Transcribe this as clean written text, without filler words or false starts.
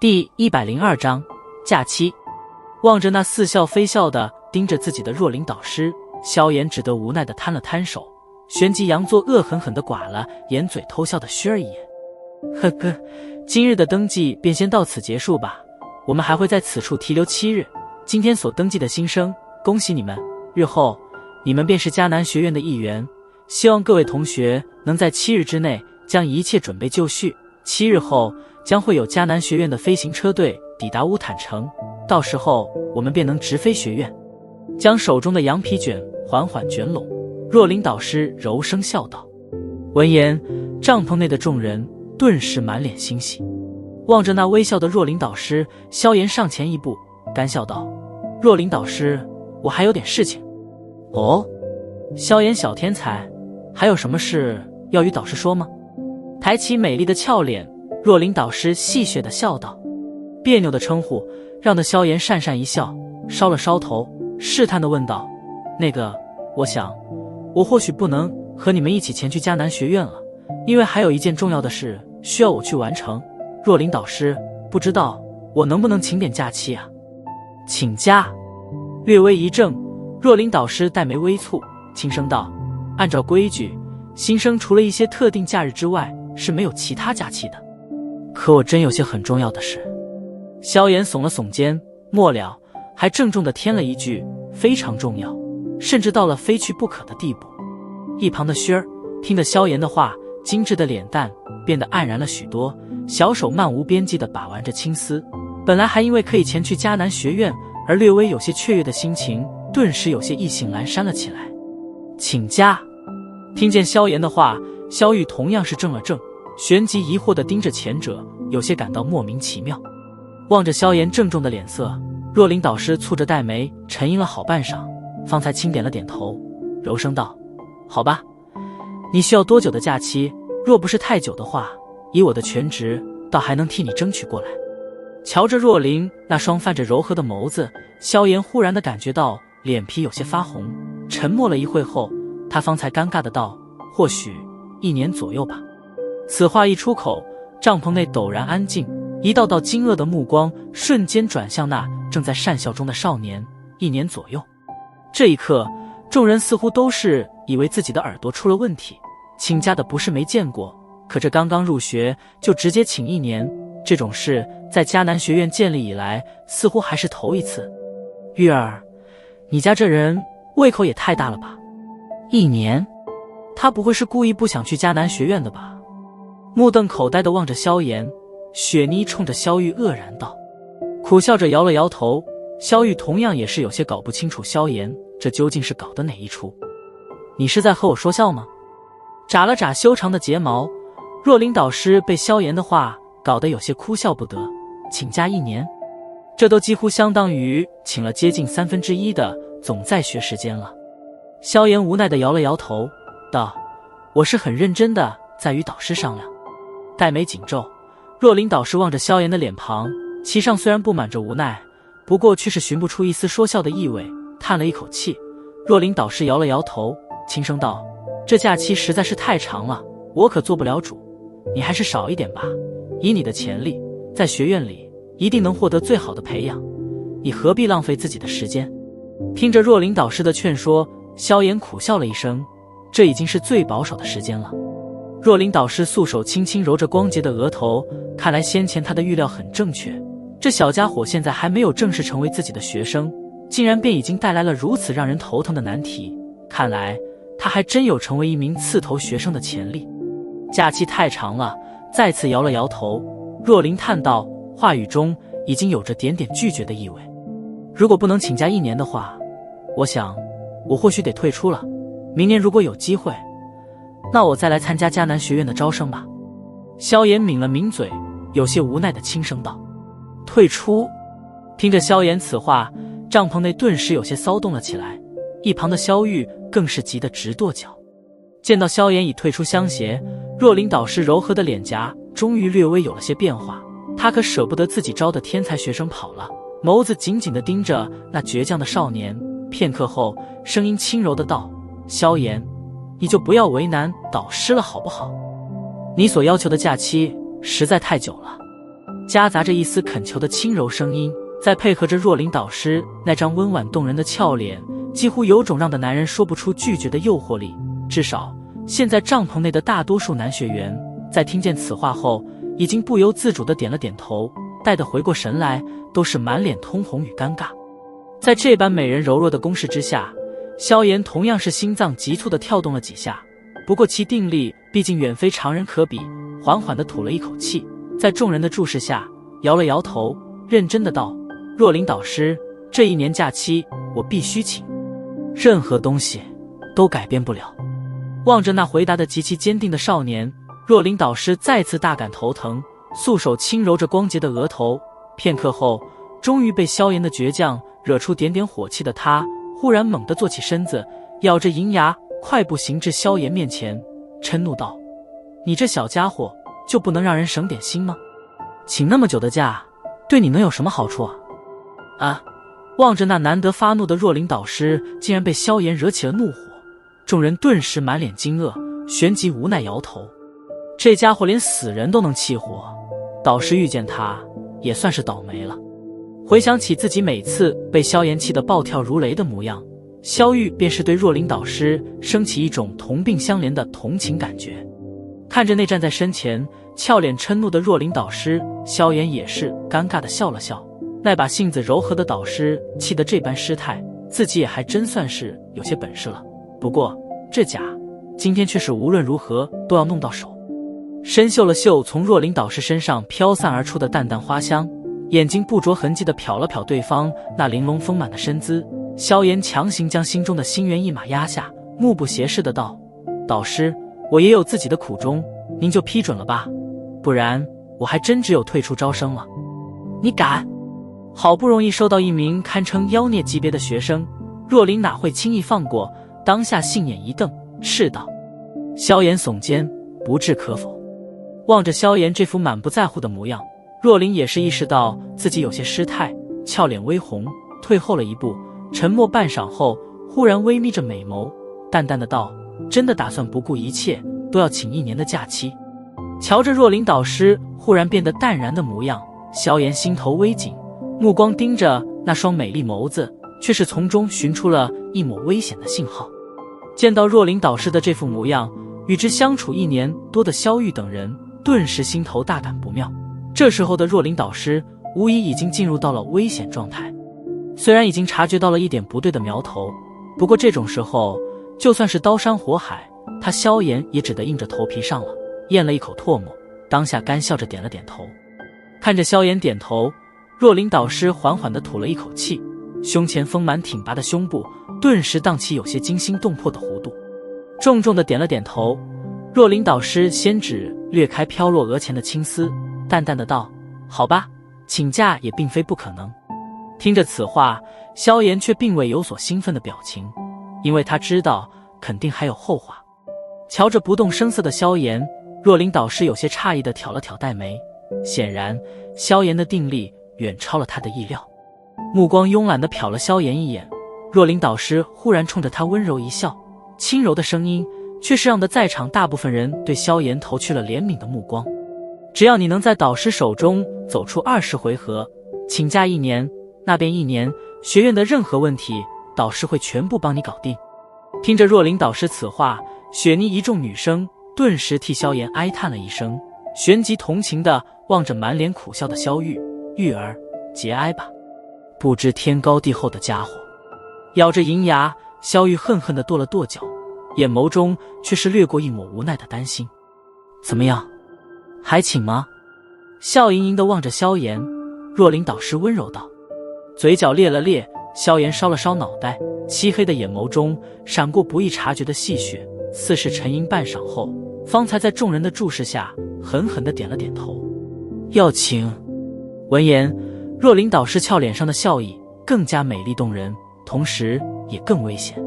第102章假期。望着那似笑非笑的盯着自己的若琳导师，萧炎只得无奈地摊了摊手，旋即佯作恶狠狠地剐了掩嘴偷笑的薛儿一眼。呵呵，今日的登记便先到此结束吧，我们还会在此处停留7日。今天所登记的新生，恭喜你们，日后你们便是迦南学院的一员。希望各位同学能在7日之内将一切准备就绪，7日后将会有迦南学院的飞行车队抵达乌坦城，到时候我们便能直飞学院。将手中的羊皮卷缓缓卷拢，若琳导师柔声笑道。闻言，帐篷内的众人顿时满脸欣喜。望着那微笑的若琳导师，萧炎上前一步，干笑道：若琳导师，我还有点事情。哦，萧炎小天才，还有什么事要与导师说吗？抬起美丽的俏脸，若琳导师戏谑地笑道。别扭的称呼让得萧炎讪讪一笑，烧了烧头，试探地问道：那个，我想我或许不能和你们一起前去迦南学院了，因为还有一件重要的事需要我去完成。若琳导师，不知道我能不能请点假期啊？请假？略微一怔，若琳导师黛眉微蹙，轻声道：按照规矩，新生除了一些特定假日之外是没有其他假期的。可我真有些很重要的事。萧炎耸了耸肩，末了还郑重地添了一句：非常重要，甚至到了非去不可的地步。一旁的薛儿听得萧炎的话，精致的脸蛋变得黯然了许多，小手漫无边际地把玩着青丝，本来还因为可以前去迦南学院而略微有些雀跃的心情，顿时有些意兴阑珊了起来。请假？听见萧炎的话，萧玉同样是怔了怔，旋即疑惑地盯着前者，有些感到莫名其妙。望着萧炎郑重的脸色，若琳导师蹙着黛眉沉吟了好半晌，方才轻点了点头，柔声道：好吧，你需要多久的假期？若不是太久的话，以我的全职倒还能替你争取过来。瞧着若琳那双泛着柔和的眸子，萧炎忽然地感觉到脸皮有些发红，沉默了一会后，他方才尴尬的道：或许1年左右吧。此话一出口，帐篷内陡然安静，一道道惊愕的目光瞬间转向那正在讪笑中的少年。1年左右。这一刻，众人似乎都是以为自己的耳朵出了问题。请假的不是没见过，可这刚刚入学就直接请1年，这种事在迦南学院建立以来似乎还是头一次。玉儿，你家这人胃口也太大了吧？1年？他不会是故意不想去迦南学院的吧？目瞪口呆地望着萧炎，雪妮冲着萧玉愕然道。苦笑着摇了摇头，萧玉同样也是有些搞不清楚萧炎这究竟是搞的哪一出。你是在和我说笑吗？眨了眨修长的睫毛，若琳导师被萧炎的话搞得有些哭笑不得。请假1年，这都几乎相当于请了接近1/3的总在学时间了。萧炎无奈地摇了摇头，道：我是很认真的在与导师商量。黛眉紧皱，若琳导师望着萧炎的脸庞，其上虽然布满着无奈，不过却是寻不出一丝说笑的意味，叹了一口气。若琳导师摇了摇头，轻声道：这假期实在是太长了，我可做不了主，你还是少一点吧。以你的潜力，在学院里一定能获得最好的培养，你何必浪费自己的时间？听着若琳导师的劝说，萧炎苦笑了一声，这已经是最保守的时间了。若琳导师素手轻轻揉着光洁的额头，看来先前他的预料很正确，这小家伙现在还没有正式成为自己的学生，竟然便已经带来了如此让人头疼的难题，看来他还真有成为一名刺头学生的潜力。假期太长了，再次摇了摇头，若琳叹道，话语中已经有着点点拒绝的意味。如果不能请假1年的话，我想我或许得退出了，明年如果有机会，那我再来参加迦南学院的招生吧。萧炎抿了抿嘴，有些无奈地轻声道：退出？听着萧炎此话，帐篷内顿时有些骚动了起来，一旁的萧玉更是急得直跺脚。见到萧炎已退出相协，若琳导师柔和的脸颊终于略微有了些变化，他可舍不得自己招的天才学生跑了，眸子紧紧地盯着那倔强的少年，片刻后声音轻柔地道：萧炎，你就不要为难导师了好不好？你所要求的假期实在太久了，夹杂着一丝恳求的轻柔声音，再配合着若琳导师那张温婉动人的俏脸，几乎有种让的男人说不出拒绝的诱惑力。至少现在帐篷内的大多数男学员在听见此话后，已经不由自主地点了点头，待得回过神来，都是满脸通红与尴尬。在这般美人柔弱的攻势之下，萧炎同样是心脏急促地跳动了几下，不过其定力毕竟远非常人可比，缓缓地吐了一口气，在众人的注视下摇了摇头，认真的道：若琳导师，这一年假期我必须请，任何东西都改变不了。望着那回答的极其坚定的少年，若琳导师再次大感头疼，素手轻揉着光洁的额头，片刻后，终于被萧炎的倔强惹出点点火气的他，忽然猛地坐起身子，咬着银牙，快步行至萧炎面前，嗔怒道：你这小家伙就不能让人省点心吗？请那么久的假，对你能有什么好处啊？啊！望着那难得发怒的若琳导师竟然被萧炎惹起了怒火，众人顿时满脸惊愕，旋即无奈摇头。这家伙连死人都能气活，导师遇见他也算是倒霉了。回想起自己每次被萧炎气得暴跳如雷的模样，萧玉便是对若琳导师升起一种同病相怜的同情感觉。看着那站在身前俏脸嗔怒的若琳导师，萧炎也是尴尬地笑了笑。那把性子柔和的导师气得这般失态，自己也还真算是有些本事了。不过这甲今天却是无论如何都要弄到手。深嗅了嗅从若琳导师身上飘散而出的淡淡花香，眼睛不着痕迹地瞟了瞟对方那玲珑丰满的身姿，萧炎强行将心中的心猿意马压下，目不斜视地道：导师，我也有自己的苦衷，您就批准了吧，不然我还真只有退出招生了。你敢！好不容易收到一名堪称妖孽级别的学生，若琳哪会轻易放过，当下杏眼一瞪，斥道。萧炎耸肩，不置可否。望着萧炎这副满不在乎的模样，若琳也是意识到自己有些失态，俏脸微红，退后了一步，沉默半晌后，忽然微眯着美眸，淡淡的道：真的打算不顾一切都要请1年的假期？瞧着若琳导师忽然变得淡然的模样，萧炎心头微紧，目光盯着那双美丽眸子，却是从中寻出了一抹危险的信号。见到若琳导师的这副模样，与之相处1年多的萧玉等人顿时心头大感不妙。这时候的若琳导师无疑已经进入到了危险状态，虽然已经察觉到了一点不对的苗头，不过这种时候就算是刀山火海，他萧炎也只得硬着头皮上了。咽了一口唾沫，当下干笑着点了点头。看着萧炎点头，若琳导师缓缓地吐了一口气，胸前丰满挺拔的胸部顿时荡起有些惊心动魄的弧度，重重地点了点头。若琳导师先指掠开飘落额前的青丝，淡淡的道：好吧，请假也并非不可能。听着此话，萧炎却并未有所兴奋的表情，因为他知道肯定还有后话。瞧着不动声色的萧炎，若琳导师有些诧异地挑了挑黛眉，显然萧炎的定力远超了他的意料。目光慵懒地瞟了萧炎一眼，若琳导师忽然冲着他温柔一笑，轻柔的声音却是让得在场大部分人对萧炎投去了怜悯的目光。只要你能在导师手中走出20回合，请假1年，那便1年，学院的任何问题导师会全部帮你搞定。听着若琳导师此话，雪妮一众女生顿时替萧炎哀叹了一声，旋即同情地望着满脸苦笑的萧玉：玉儿，节哀吧，不知天高地厚的家伙。咬着银牙，萧玉恨恨地跺了跺脚，眼眸中却是掠过一抹无奈的担心。怎么样，还请吗？笑盈盈地望着萧炎，若琳导师温柔道。嘴角咧了咧，萧炎烧了烧脑袋，漆黑的眼眸中闪过不易察觉的戏谑，似是沉吟半晌后，方才在众人的注视下狠狠地点了点头。要请。闻言，若琳导师俏脸上的笑意更加美丽动人，同时也更危险。